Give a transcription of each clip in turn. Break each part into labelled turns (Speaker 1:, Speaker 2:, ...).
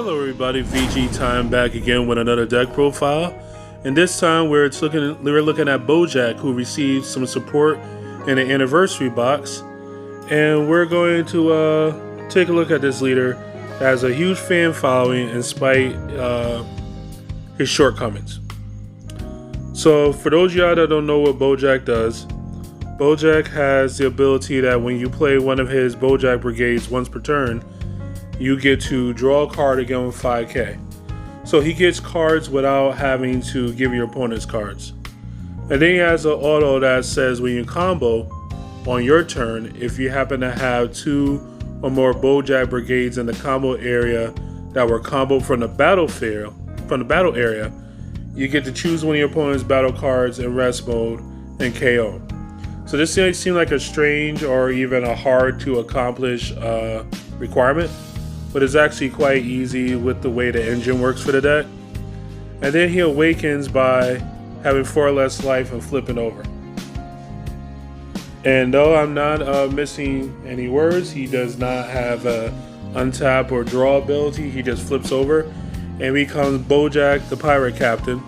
Speaker 1: Hello everybody, VG time back again with another deck profile. And this time we're looking at Boujack, who received some support in the anniversary box. And we're going to take a look at this leader that has a huge fan following in spite his shortcomings. So for those of y'all that don't know what Boujack does, Boujack has the ability that when you play one of his Boujack brigades once per turn, you get to draw a card again with 5k. So he gets cards without having to give your opponent's cards. And then he has an auto that says when you combo on your turn, if you happen to have 2 or more Boujack brigades in the combo area that were comboed from the battle area, you get to choose one of your opponent's battle cards in rest mode and KO. So this seems like a strange or even a hard to accomplish requirement, but it's actually quite easy with the way the engine works for the deck. And then he awakens by having 4 less life and flipping over. And though I'm not missing any words, he does not have a untap or draw ability. He just flips over and becomes Boujack the Pirate Captain.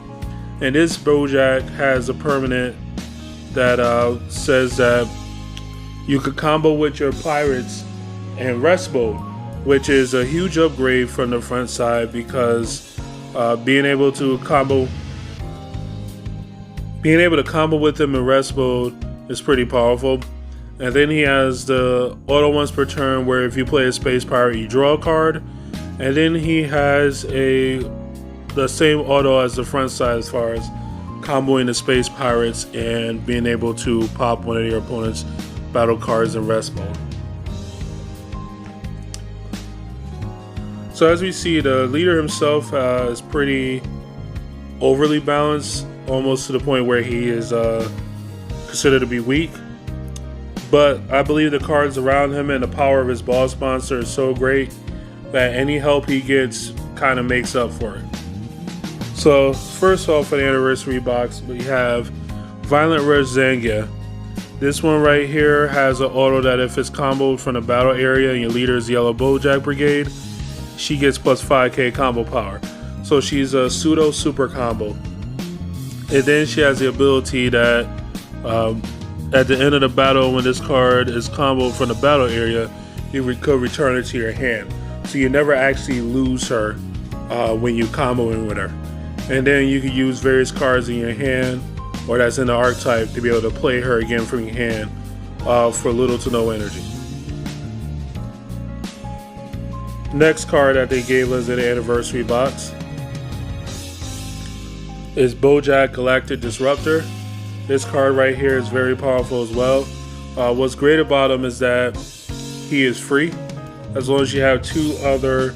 Speaker 1: And this Boujack has a permanent that says that you could combo with your pirates in rest mode, which is a huge upgrade from the front side because being able to combo with them in rest mode is pretty powerful. And then he has the auto once per turn where if you play a space pirate you draw a card, and then he has the same auto as the front side as far as comboing the space pirates and being able to pop one of your opponent's battle cards in rest mode. So as we see, the leader himself is pretty overly balanced, almost to the point where he is considered to be weak. But I believe the cards around him and the power of his ball sponsor is so great that any help he gets kind of makes up for it. So first off, for the anniversary box, we have Violent Rush Zangia. This one right here has an auto that if it's comboed from the battle area and your leader is Yellow Boujack Brigade, she gets plus 5k combo power. So she's a pseudo super combo. And then she has the ability that at the end of the battle, when this card is comboed from the battle area, you could return it to your hand. So you never actually lose her when you combo in with her. And then you can use various cards in your hand or that's in the archetype to be able to play her again from your hand for little to no energy. Next card that they gave us in the anniversary box is Boujack Galactic Disruptor. This card right here is very powerful as well. What's great about him is that he is free as long as you have 2 other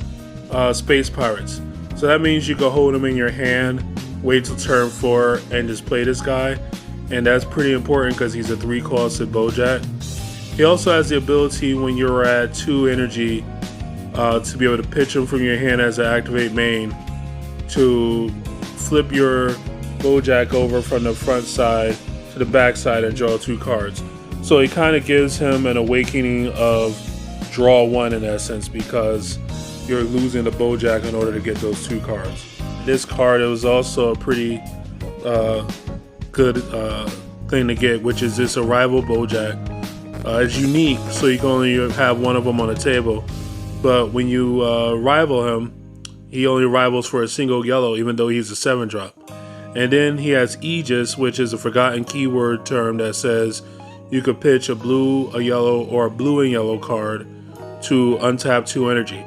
Speaker 1: space pirates. So that means you can hold him in your hand, wait till turn 4 and just play this guy. And that's pretty important because he's a 3-costed Boujack. He also has the ability when you're at 2 energy to be able to pitch him from your hand as an activate main to flip your Boujack over from the front side to the back side and draw 2 cards. So it kind of gives him an awakening of draw 1 in essence because you're losing the Boujack in order to get those 2 cards. This card was also a pretty good thing to get, which is this Arrival Boujack. It's unique, so you can only have one of them on the table. But when you rival him, he only rivals for a single yellow, even though he's a 7-drop. And then he has Aegis, which is a forgotten keyword term that says you could pitch a blue, a yellow, or a blue and yellow card to untap 2 energy.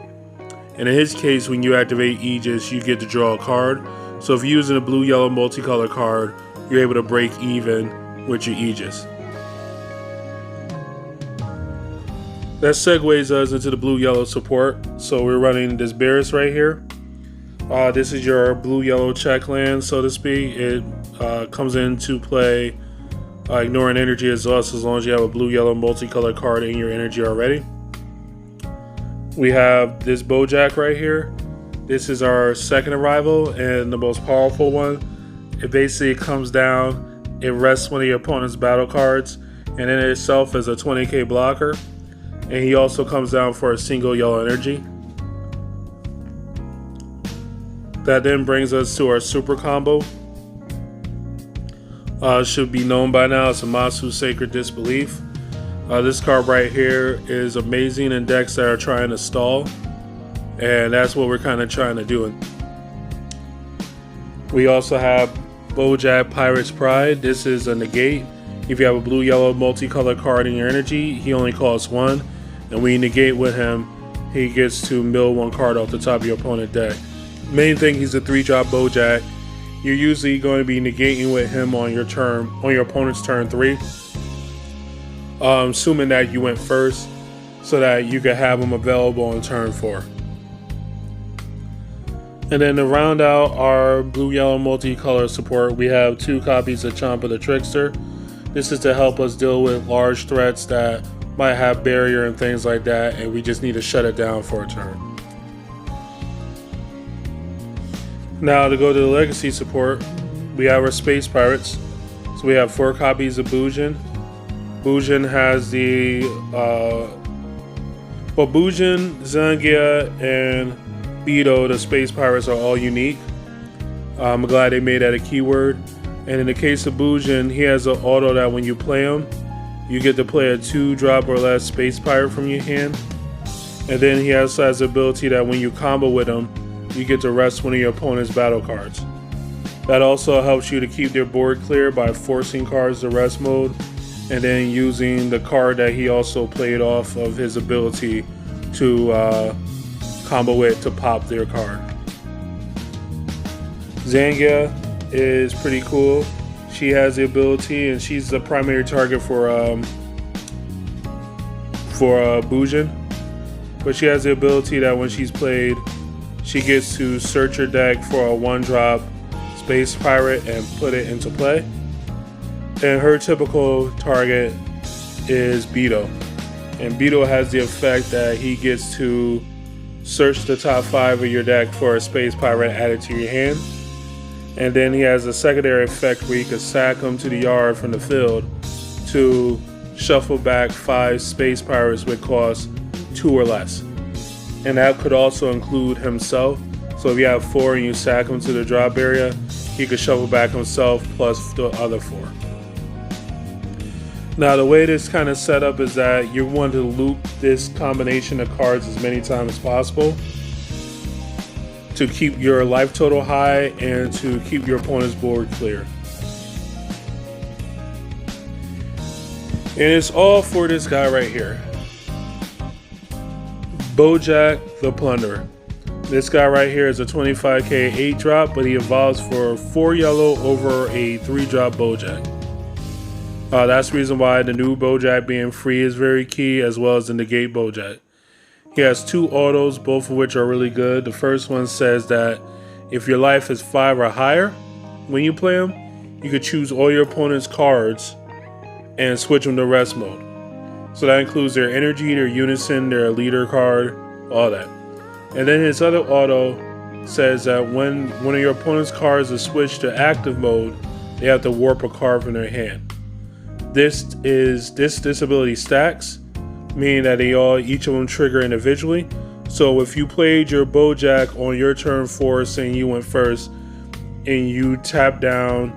Speaker 1: And in his case, when you activate Aegis, you get to draw a card. So if you're using a blue-yellow multicolor card, you're able to break even with your Aegis. That segues us into the blue-yellow support. So we're running this Barris right here. This is your blue-yellow check land, so to speak. It comes into play ignoring energy exhaust as long as you have a blue-yellow multicolor card in your energy already. We have this Boujack right here. This is our second arrival and the most powerful one. It basically comes down, it rests one of your opponent's battle cards, and in itself is a 20k blocker. And he also comes down for a single yellow energy. That then brings us to our super combo. Should be known by now as Zamasu Sacred Disbelief. This card right here is amazing in decks that are trying to stall, and that's what we're kind of trying to do. We also have Bojack Pirate's Pride. This is a negate. If you have a blue yellow multicolored card in your energy, he only costs 1, and when you negate with him, he gets to mill 1 card off the top of your opponent's deck. Main thing, he's a 3-drop Bojack. You're usually going to be negating with him on your opponent's turn 3, assuming that you went first, so that you can have him available on turn 4. And then to round out our blue yellow multicolor support, we have 2 copies of Champa the Trickster. This is to help us deal with large threats that might have barrier and things like that, and we just need to shut it down for a turn. Now to go to the legacy support, we have our Space Pirates. So we have 4 copies of Boujack. Boujack has the Boujack, Zangia, and Beto, the Space Pirates, are all unique. I'm glad they made that a keyword. And in the case of Boujack, he has an auto that when you play him, you get to play a 2-drop or less Space Pirate from your hand. And then he also has the ability that when you combo with him, you get to rest one of your opponent's battle cards. That also helps you to keep their board clear by forcing cards to rest mode, and then using the card that he also played off of his ability to combo it to pop their card. Zangia is pretty cool. She has the ability, and she's the primary target for Boujack. But she has the ability that when she's played, she gets to search her deck for a 1-drop Space Pirate and put it into play. And her typical target is Beto. And Beto has the effect that he gets to search the top 5 of your deck for a Space Pirate added to your hand. And then he has a secondary effect where you can sack him to the yard from the field to shuffle back 5 Space Pirates with cost 2 or less. And that could also include himself. So if you have 4 and you sack him to the drop area, he could shuffle back himself plus the other 4. Now the way this kind of set up is that you want to loop this combination of cards as many times as possible to keep your life total high and to keep your opponent's board clear. And it's all for this guy right here, Bojack the Plunderer. This guy right here is a 25k 8-drop, but he evolves for 4 yellow over a 3-drop Bojack. That's the reason why the new Bojack being free is very key, as well as the negate Bojack. He has 2 autos, both of which are really good. The first one says that if your life is 5 or higher when you play him, you could choose all your opponent's cards and switch them to rest mode. So that includes their energy, their unison, their leader card, all that. And then his other auto says that when one of your opponent's cards is switched to active mode, they have to warp a card from their hand. This ability stacks, meaning that each of them trigger individually. So if you played your Bojack on your turn 4, saying you went first, and you tap down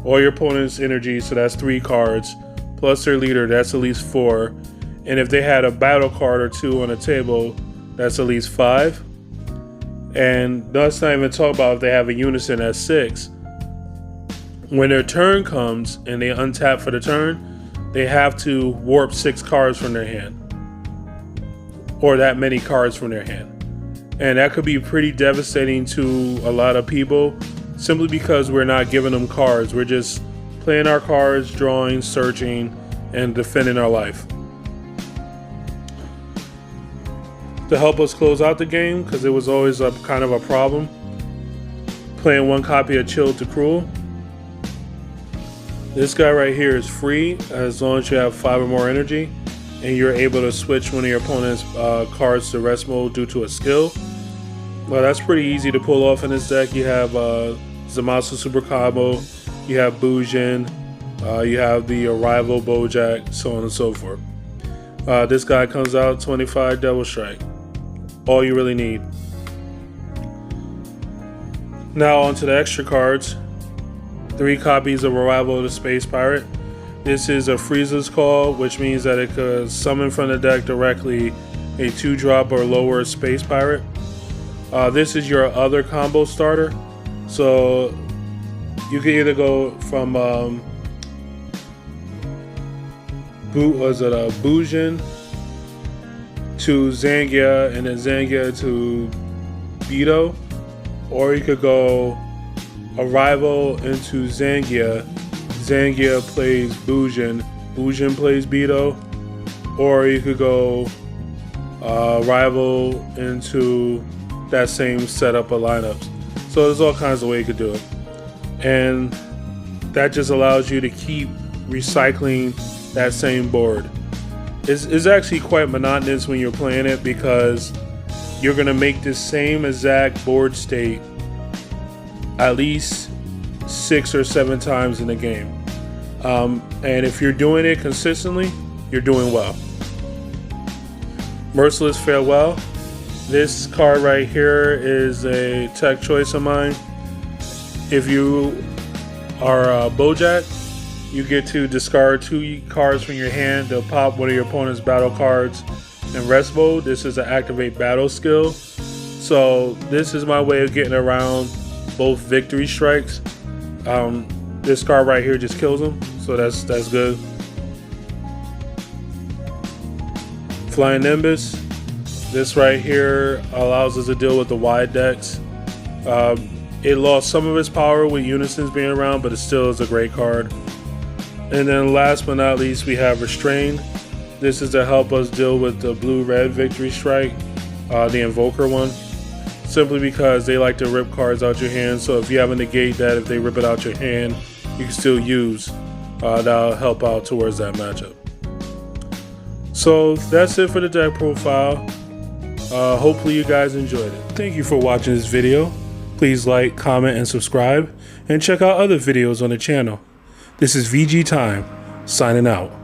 Speaker 1: all your opponent's energy, so that's 3 cards, plus their leader, that's at least 4. And if they had a battle card or 2 on the table, that's at least 5. And let's not even talk about if they have a unison at 6. When their turn comes and they untap for the turn, they have to warp 6 cards from their hand, or that many cards from their hand. And that could be pretty devastating to a lot of people, simply because we're not giving them cards. We're just playing our cards, drawing, searching, and defending our life. To help us close out the game, because it was always a kind of a problem, playing 1 copy of Chilled to Cruel. This guy right here is free as long as you have 5 or more energy, and you're able to switch one of your opponent's cards to rest mode due to a skill. Well, that's pretty easy to pull off in this deck. You have Zamasu Super Combo, you have Boujack, you have the Arrival Bojack, so on and so forth. This guy comes out 25 Devil Strike. All you really need. Now onto the extra cards. 3 copies of Arrival of the Space Pirate. This is a Freezer's Call, which means that it could summon from the deck directly a 2-drop or lower Space Pirate. This is your other combo starter. So you can either go from Boujack to Zangia, and then Zangia to Beto, or you could go Arrival into Zangia. Zangia plays Boujack, Boujack plays Beto, or you could go Arrival into that same setup of lineups. So there's all kinds of ways you could do it, and that just allows you to keep recycling that same board. It's actually quite monotonous when you're playing it, because you're going to make the same exact board state at least 6 or 7 times in the game. And if you're doing it consistently, you're doing well. Merciless Farewell. This card right here is a tech choice of mine. If you are Bojack, you get to discard 2 cards from your hand. They'll pop one of your opponent's battle cards in rest mode. This is an activate battle skill. So this is my way of getting around both victory strikes. This card right here just kills them, so that's good. Flying Nimbus. This right here allows us to deal with the wide decks. It lost some of its power with Unisons being around, but it still is a great card. And then last but not least, we have Restrain. This is to help us deal with the blue-red victory strike, the Invoker one. Simply because they like to rip cards out your hand, so if you have a negate that, if they rip it out your hand, you can still use. That'll help out towards that matchup. So that's it for the deck profile. Hopefully you guys enjoyed it. Thank you for watching this video. Please like, comment, and subscribe, and check out other videos on the channel. This is VG Time, signing out.